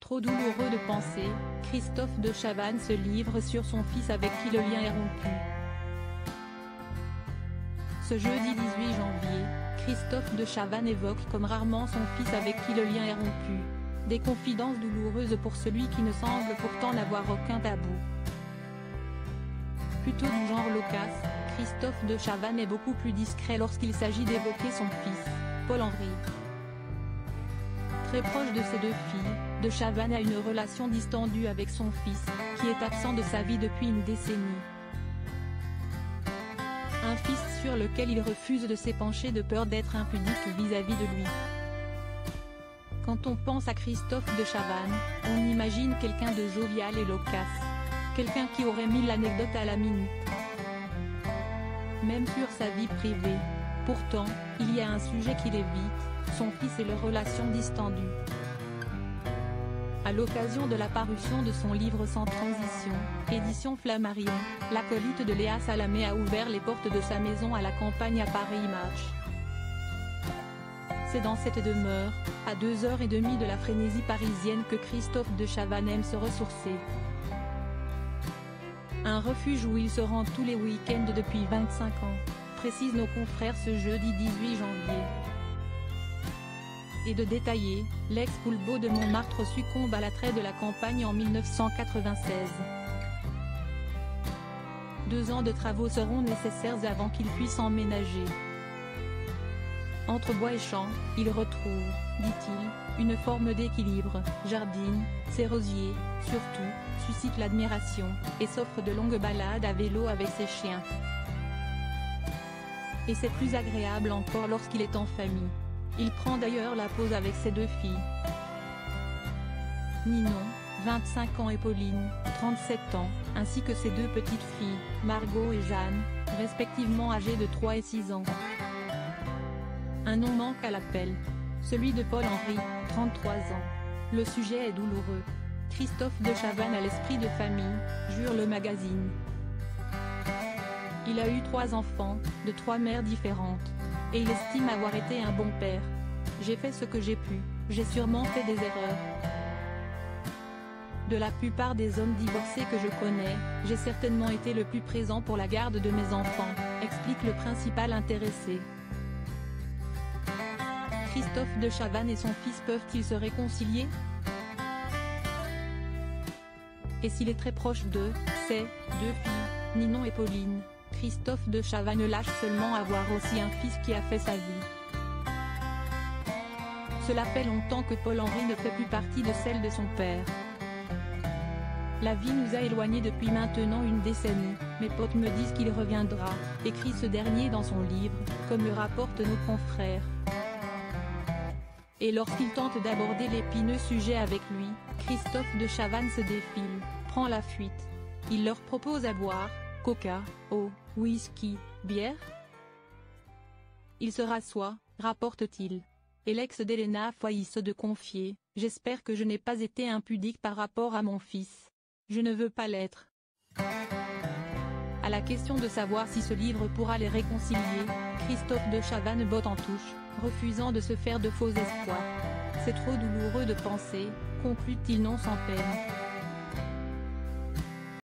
Trop douloureux de penser, Christophe de Chavannes se livre sur son fils avec qui le lien est rompu. Ce jeudi 18 janvier, Christophe de Chavannes évoque comme rarement son fils avec qui le lien est rompu. Des confidences douloureuses pour celui qui ne semble pourtant n'avoir aucun tabou. Plutôt du genre loquace, Christophe de Chavannes est beaucoup plus discret lorsqu'il s'agit d'évoquer son fils, Paul-Henri. Très proche de ses deux filles, de Chavannes a une relation distendue avec son fils, qui est absent de sa vie depuis une décennie. Un fils sur lequel il refuse de s'épancher de peur d'être impudique vis-à-vis de lui. Quand on pense à Christophe de Chavannes, on imagine quelqu'un de jovial et loquace. Quelqu'un qui aurait mis l'anecdote à la minute. Même sur sa vie privée. Pourtant, il y a un sujet qu'il évite, son fils et leur relation distendue. À l'occasion de la parution de son livre Sans transition, édition Flammarion, l'acolyte de Léa Salamé a ouvert les portes de sa maison à la campagne à Paris Match. C'est dans cette demeure, à 2h30 de la frénésie parisienne que Christophe de Chavannes aime se ressourcer. Un refuge où il se rend tous les week-ends depuis 25 ans, précisent nos confrères ce jeudi 18 janvier. Et de détailler, l'ex-Poulbeau de Montmartre succombe à l'attrait de la campagne en 1996. 2 ans de travaux seront nécessaires avant qu'il puisse emménager. Entre bois et champs, il retrouve, dit-il, une forme d'équilibre, jardine, ses rosiers, surtout, suscite l'admiration, et s'offre de longues balades à vélo avec ses chiens. Et c'est plus agréable encore lorsqu'il est en famille. Il prend d'ailleurs la pause avec ses deux filles. Ninon, 25 ans et Pauline, 37 ans, ainsi que ses deux petites filles, Margot et Jeanne, respectivement âgées de 3 et 6 ans. Un nom manque à l'appel. Celui de Paul-Henri, 33 ans. Le sujet est douloureux. Christophe de Chavannes a l'esprit de famille, jure le magazine. Il a eu 3 enfants, de 3 mères différentes. Et il estime avoir été un bon père. J'ai fait ce que j'ai pu, j'ai sûrement fait des erreurs. De la plupart des hommes divorcés que je connais, j'ai certainement été le plus présent pour la garde de mes enfants, explique le principal intéressé. Christophe de Chavannes et son fils peuvent-ils se réconcilier? Et s'il est très proche de ses deux filles, Ninon et Pauline, Christophe de Chavannes lâche seulement avoir aussi un fils qui a fait sa vie. Cela fait longtemps que Paul-Henri ne fait plus partie de celle de son père. La vie nous a éloignés depuis maintenant une décennie, mes potes me disent qu'il reviendra, écrit ce dernier dans son livre, comme le rapportent nos confrères. Et lorsqu'il tente d'aborder l'épineux sujet avec lui, Christophe de Chavannes se défile, prend la fuite. Il leur propose à boire, coca, eau, whisky, bière. Il se rassoit, rapporte-t-il. Et l'ex d'Elena Foïs de confier, « J'espère que je n'ai pas été impudique par rapport à mon fils. Je ne veux pas l'être. » À la question de savoir si ce livre pourra les réconcilier, Christophe de Chavannes botte en touche, refusant de se faire de faux espoirs. C'est trop douloureux de penser, conclut-il non sans peine.